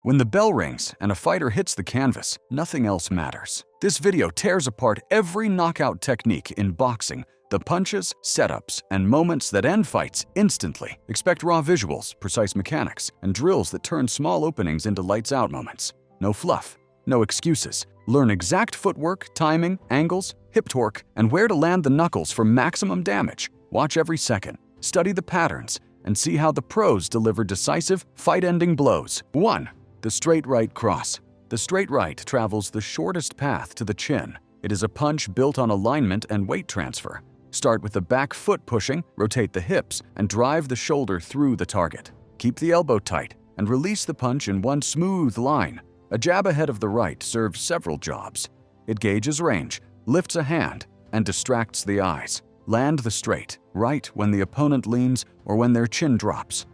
When the bell rings and a fighter hits the canvas, nothing else matters. This video tears apart every knockout technique in boxing, the punches, setups, and moments that end fights instantly. Expect raw visuals, precise mechanics, and drills that turn small openings into lights-out moments. No fluff, no excuses. Learn exact footwork, timing, angles, hip torque, and where to land the knuckles for maximum damage. Watch every second, study the patterns, and see how the pros deliver decisive, fight-ending blows. 1. The straight right cross. The straight right travels the shortest path to the chin. It is a punch built on alignment and weight transfer. Start with the back foot pushing, rotate the hips, and drive the shoulder through the target. Keep the elbow tight and release the punch in one smooth line. A jab ahead of the right serves several jobs. It gauges range, lifts a hand, and distracts the eyes. Land the straight right when the opponent leans or when their chin drops.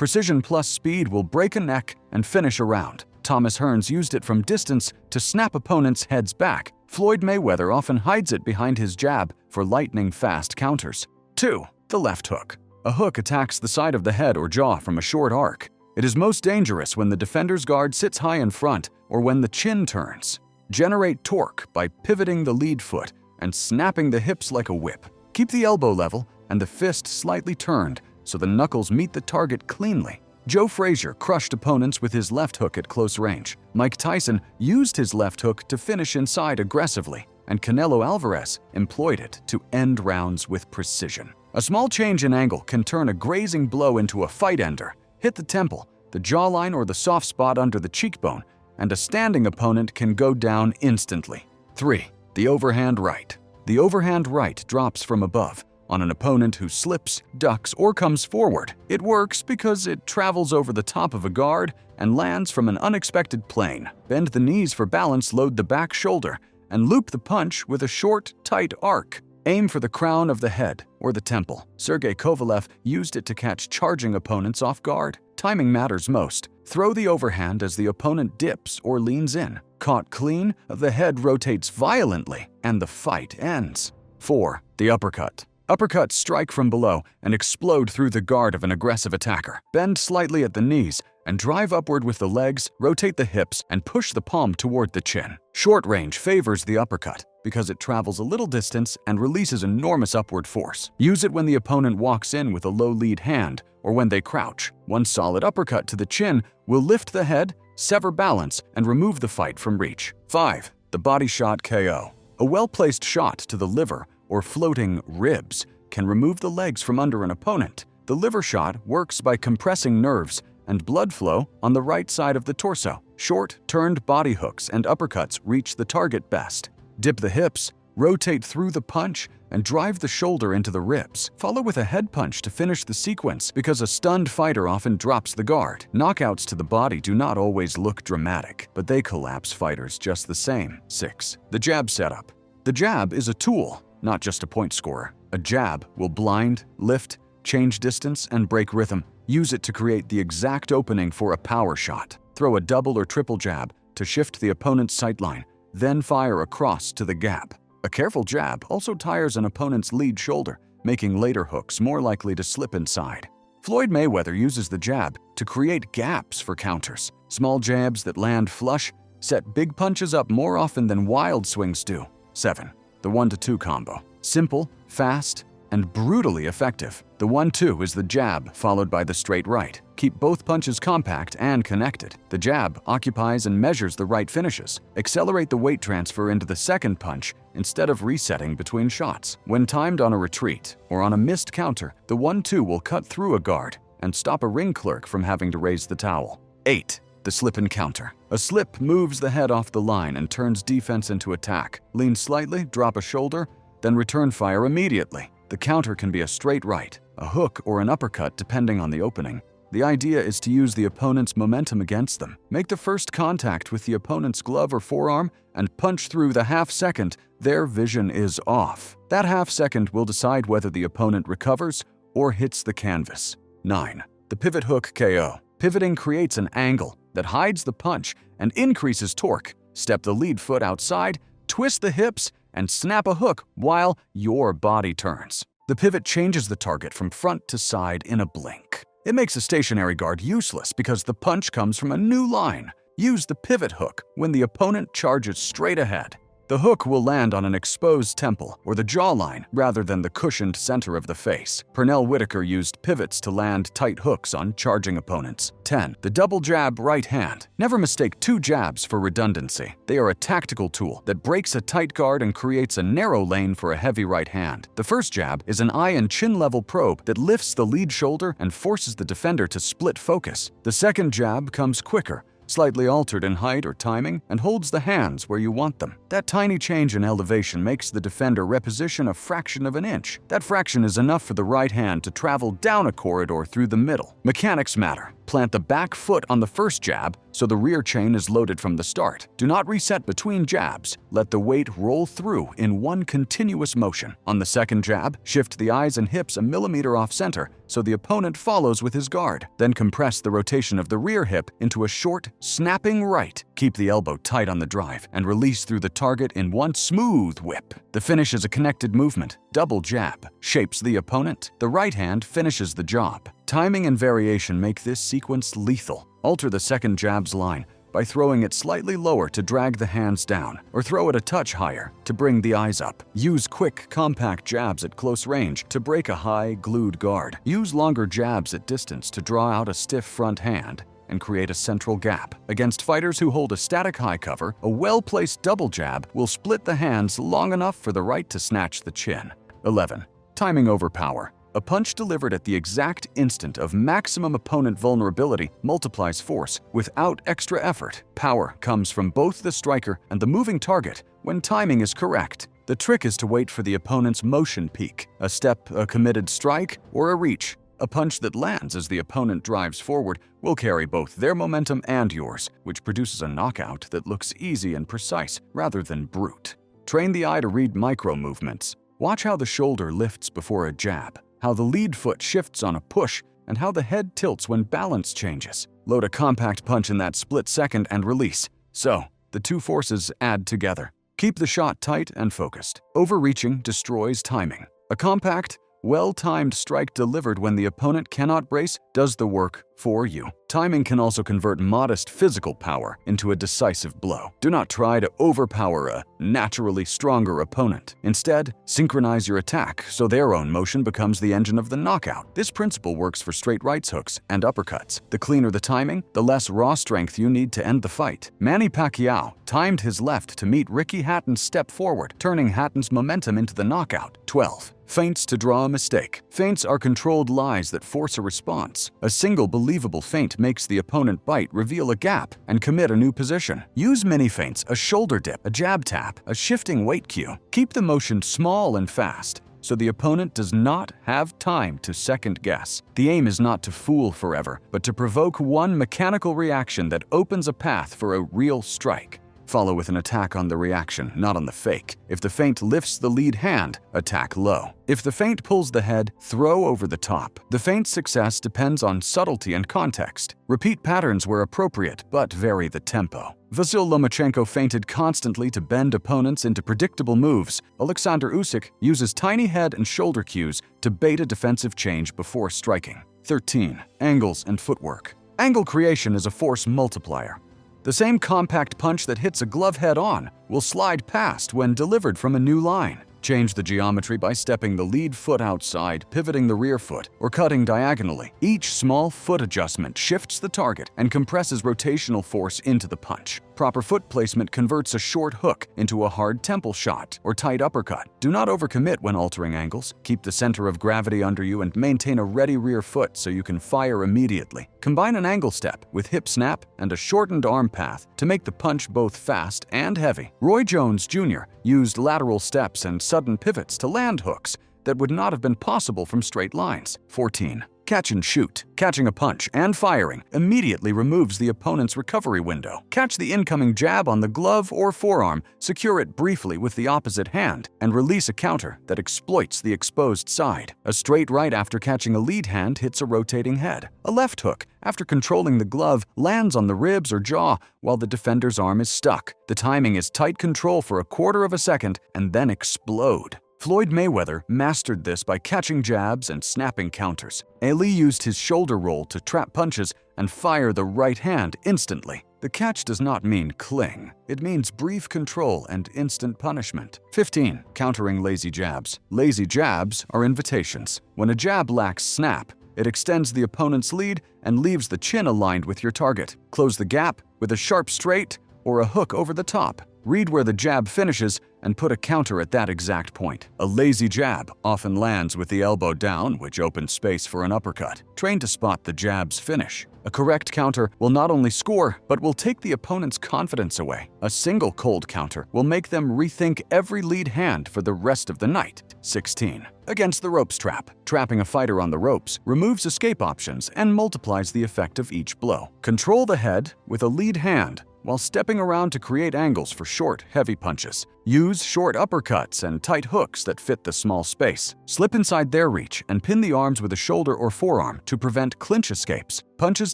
Precision plus speed will break a neck and finish a round. Thomas Hearns used it from distance to snap opponents' heads back. Floyd Mayweather often hides it behind his jab for lightning-fast counters. 2. The left hook. A hook attacks the side of the head or jaw from a short arc. It is most dangerous when the defender's guard sits high in front or when the chin turns. Generate torque by pivoting the lead foot and snapping the hips like a whip. Keep the elbow level and the fist slightly turned so the knuckles meet the target cleanly. Joe Frazier crushed opponents with his left hook at close range. Mike Tyson used his left hook to finish inside aggressively, and Canelo Alvarez employed it to end rounds with precision. A small change in angle can turn a grazing blow into a fight ender. Hit the temple, the jawline, or the soft spot under the cheekbone, and a standing opponent can go down instantly. 3. The overhand right. The overhand right drops from above on an opponent who slips, ducks, or comes forward. It works because it travels over the top of a guard and lands from an unexpected plane. Bend the knees for balance, load the back shoulder, and loop the punch with a short, tight arc. Aim for the crown of the head or the temple. Sergey Kovalev used it to catch charging opponents off guard. Timing matters most. Throw the overhand as the opponent dips or leans in. Caught clean, the head rotates violently, and the fight ends. 4. The uppercut. Uppercuts strike from below and explode through the guard of an aggressive attacker. Bend slightly at the knees and drive upward with the legs, rotate the hips, and push the palm toward the chin. Short range favors the uppercut because it travels a little distance and releases enormous upward force. Use it when the opponent walks in with a low lead hand or when they crouch. One solid uppercut to the chin will lift the head, sever balance, and remove the fight from reach. 5. The body shot KO. A well-placed shot to the liver or floating ribs can remove the legs from under an opponent. The liver shot works by compressing nerves and blood flow on the right side of the torso. Short, turned body hooks and uppercuts reach the target best. Dip the hips, rotate through the punch, and drive the shoulder into the ribs. Follow with a head punch to finish the sequence because a stunned fighter often drops the guard. Knockouts to the body do not always look dramatic, but they collapse fighters just the same. 6. The jab setup. The jab is a tool, not just a point scorer. A jab will blind, lift, change distance, and break rhythm. Use it to create the exact opening for a power shot. Throw a double or triple jab to shift the opponent's sightline, then fire across to the gap. A careful jab also tires an opponent's lead shoulder, making later hooks more likely to slip inside. Floyd Mayweather uses the jab to create gaps for counters. Small jabs that land flush set big punches up more often than wild swings do. 7. The 1-2 combo. Simple, fast, and brutally effective. The 1-2 is the jab followed by the straight right. Keep both punches compact and connected. The jab occupies and measures the right finishes. Accelerate the weight transfer into the second punch instead of resetting between shots. When timed on a retreat or on a missed counter, the 1-2 will cut through a guard and stop a ring clerk from having to raise the towel. 8. The slip and counter. A slip moves the head off the line and turns defense into attack. Lean slightly, drop a shoulder, then return fire immediately. The counter can be a straight right, a hook, or an uppercut depending on the opening. The idea is to use the opponent's momentum against them. Make the first contact with the opponent's glove or forearm and punch through the half second their vision is off. That half second will decide whether the opponent recovers or hits the canvas. 9. The pivot hook KO. Pivoting creates an angle that hides the punch and increases torque. Step the lead foot outside, twist the hips, and snap a hook while your body turns. The pivot changes the target from front to side in a blink. It makes a stationary guard useless because the punch comes from a new line. Use the pivot hook when the opponent charges straight ahead. The hook will land on an exposed temple or the jawline rather than the cushioned center of the face. Pernell Whitaker used pivots to land tight hooks on charging opponents. 10. The double jab right hand. Never mistake two jabs for redundancy. They are a tactical tool that breaks a tight guard and creates a narrow lane for a heavy right hand. The first jab is an eye and chin level probe that lifts the lead shoulder and forces the defender to split focus. The second jab comes quicker, slightly altered in height or timing, and holds the hands where you want them. That tiny change in elevation makes the defender reposition a fraction of an inch. That fraction is enough for the right hand to travel down a corridor through the middle. Mechanics matter. Plant the back foot on the first jab so the rear chain is loaded from the start. Do not reset between jabs. Let the weight roll through in one continuous motion. On the second jab, shift the eyes and hips a millimeter off center so the opponent follows with his guard. Then compress the rotation of the rear hip into a short, snapping right. Keep the elbow tight on the drive and release through the target in one smooth whip. The finish is a connected movement. Double jab shapes the opponent. The right hand finishes the job. Timing and variation make this sequence lethal. Alter the second jab's line by throwing it slightly lower to drag the hands down, or throw it a touch higher to bring the eyes up. Use quick, compact jabs at close range to break a high, glued guard. Use longer jabs at distance to draw out a stiff front hand and create a central gap. Against fighters who hold a static high cover, a well-placed double jab will split the hands long enough for the right to snatch the chin. 11. Timing over power. A punch delivered at the exact instant of maximum opponent vulnerability multiplies force without extra effort. Power comes from both the striker and the moving target when timing is correct. The trick is to wait for the opponent's motion peak, a step, a committed strike, or a reach. A punch that lands as the opponent drives forward will carry both their momentum and yours, which produces a knockout that looks easy and precise rather than brute. Train the eye to read micro movements. Watch how the shoulder lifts before a jab, how the lead foot shifts on a push, and how the head tilts when balance changes. Load a compact punch in that split second and release. So, the two forces add together. Keep the shot tight and focused. Overreaching destroys timing. A compact, well-timed strike delivered when the opponent cannot brace does the work for you. Timing can also convert modest physical power into a decisive blow. Do not try to overpower a naturally stronger opponent. Instead, synchronize your attack so their own motion becomes the engine of the knockout. This principle works for straight rights hooks and uppercuts. The cleaner the timing, the less raw strength you need to end the fight. Manny Pacquiao timed his left to meet Ricky Hatton's step forward, turning Hatton's momentum into the knockout. 12. Feints to draw a mistake. Feints are controlled lies that force a response. A single believable feint makes the opponent bite, reveal a gap, and commit a new position. Use mini feints, a shoulder dip, a jab tap, a shifting weight cue. Keep the motion small and fast, so the opponent does not have time to second guess. The aim is not to fool forever, but to provoke one mechanical reaction that opens a path for a real strike. Follow with an attack on the reaction, not on the fake. If the feint lifts the lead hand, attack low. If the feint pulls the head, throw over the top. The feint's success depends on subtlety and context. Repeat patterns where appropriate, but vary the tempo. Vasyl Lomachenko feinted constantly to bend opponents into predictable moves. Alexander Usyk uses tiny head and shoulder cues to bait a defensive change before striking. 13. Angles and footwork. Angle creation is a force multiplier. The same compact punch that hits a glove head-on will slide past when delivered from a new line. Change the geometry by stepping the lead foot outside, pivoting the rear foot, or cutting diagonally. Each small foot adjustment shifts the target and compresses rotational force into the punch. Proper foot placement converts a short hook into a hard temple shot or tight uppercut. Do not overcommit when altering angles. Keep the center of gravity under you and maintain a ready rear foot so you can fire immediately. Combine an angle step with hip snap and a shortened arm path to make the punch both fast and heavy. Roy Jones Jr. used lateral steps and sudden pivots to land hooks that would not have been possible from straight lines. 14. Catch and shoot. Catching a punch and firing immediately removes the opponent's recovery window. Catch the incoming jab on the glove or forearm, secure it briefly with the opposite hand, and release a counter that exploits the exposed side. A straight right after catching a lead hand hits a rotating head. A left hook, after controlling the glove, lands on the ribs or jaw while the defender's arm is stuck. The timing is tight control for a quarter of a second and then explode. Floyd Mayweather mastered this by catching jabs and snapping counters. Ali used his shoulder roll to trap punches and fire the right hand instantly. The catch does not mean cling. It means brief control and instant punishment. 15. Countering lazy jabs. Lazy jabs are invitations. When a jab lacks snap, it extends the opponent's lead and leaves the chin aligned with your target. Close the gap with a sharp straight or a hook over the top. Read where the jab finishes and put a counter at that exact point. A lazy jab often lands with the elbow down, which opens space for an uppercut. Train to spot the jab's finish. A correct counter will not only score, but will take the opponent's confidence away. A single cold counter will make them rethink every lead hand for the rest of the night. 16. Against the ropes trap. Trapping a fighter on the ropes removes escape options and multiplies the effect of each blow. Control the head with a lead hand while stepping around to create angles for short, heavy punches. Use short uppercuts and tight hooks that fit the small space. Slip inside their reach and pin the arms with a shoulder or forearm to prevent clinch escapes. Punches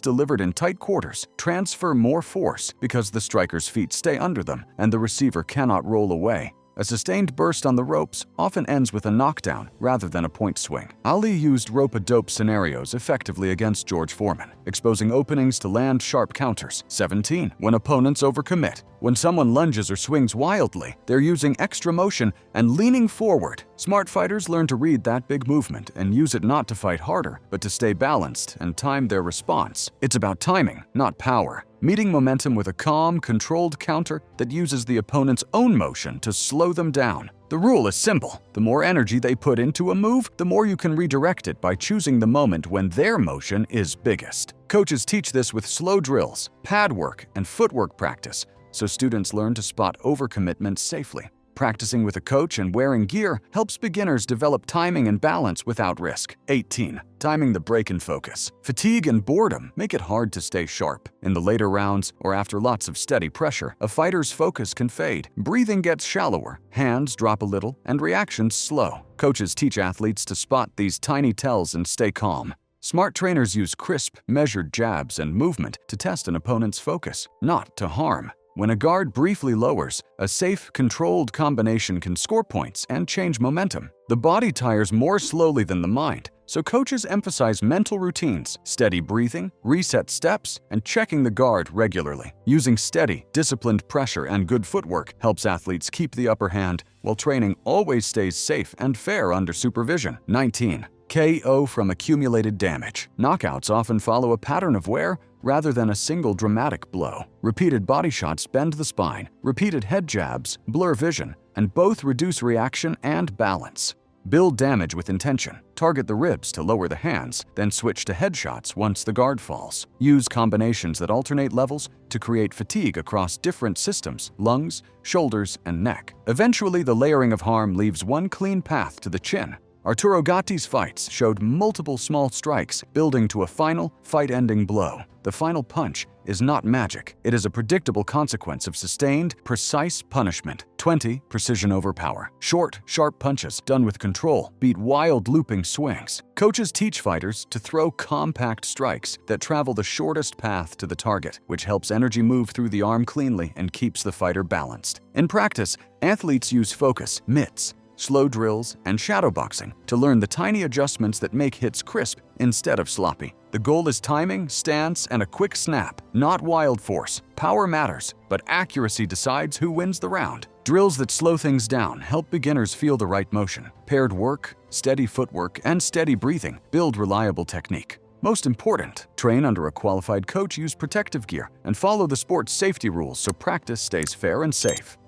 delivered in tight quarters transfer more force because the striker's feet stay under them and the receiver cannot roll away. A sustained burst on the ropes often ends with a knockdown rather than a point swing. Ali used rope-a-dope scenarios effectively against George Foreman, exposing openings to land sharp counters. 17. When opponents overcommit. When someone lunges or swings wildly, they're using extra motion and leaning forward. Smart fighters learn to read that big movement and use it not to fight harder, but to stay balanced and time their response. It's about timing, not power. Meeting momentum with a calm, controlled counter that uses the opponent's own motion to slow them down. The rule is simple. The more energy they put into a move, the more you can redirect it by choosing the moment when their motion is biggest. Coaches teach this with slow drills, pad work, and footwork practice, so students learn to spot overcommitment safely. Practicing with a coach and wearing gear helps beginners develop timing and balance without risk. 18. Timing the break and focus. Fatigue and boredom make it hard to stay sharp. In the later rounds, or after lots of steady pressure, a fighter's focus can fade. Breathing gets shallower, hands drop a little, and reactions slow. Coaches teach athletes to spot these tiny tells and stay calm. Smart trainers use crisp, measured jabs and movement to test an opponent's focus, not to harm. When a guard briefly lowers, a safe, controlled combination can score points and change momentum. The body tires more slowly than the mind, so coaches emphasize mental routines, steady breathing, reset steps, and checking the guard regularly. Using steady, disciplined pressure and good footwork helps athletes keep the upper hand, while training always stays safe and fair under supervision. 19. KO from accumulated damage. Knockouts often follow a pattern of wear rather than a single dramatic blow. Repeated body shots bend the spine, repeated head jabs blur vision, and both reduce reaction and balance. Build damage with intention. Target the ribs to lower the hands, then switch to headshots once the guard falls. Use combinations that alternate levels to create fatigue across different systems, lungs, shoulders, and neck. Eventually, the layering of harm leaves one clean path to the chin. Arturo Gatti's fights showed multiple small strikes building to a final, fight-ending blow. The final punch is not magic. It is a predictable consequence of sustained, precise punishment. 20. Precision over power. Short, sharp punches done with control beat wild looping swings. Coaches teach fighters to throw compact strikes that travel the shortest path to the target, which helps energy move through the arm cleanly and keeps the fighter balanced. In practice, athletes use focus, mitts, slow drills, and shadowboxing to learn the tiny adjustments that make hits crisp instead of sloppy. The goal is timing, stance, and a quick snap, not wild force. Power matters, but accuracy decides who wins the round. Drills that slow things down help beginners feel the right motion. Paired work, steady footwork, and steady breathing build reliable technique. Most important, train under a qualified coach, use protective gear, and follow the sport's safety rules so practice stays fair and safe.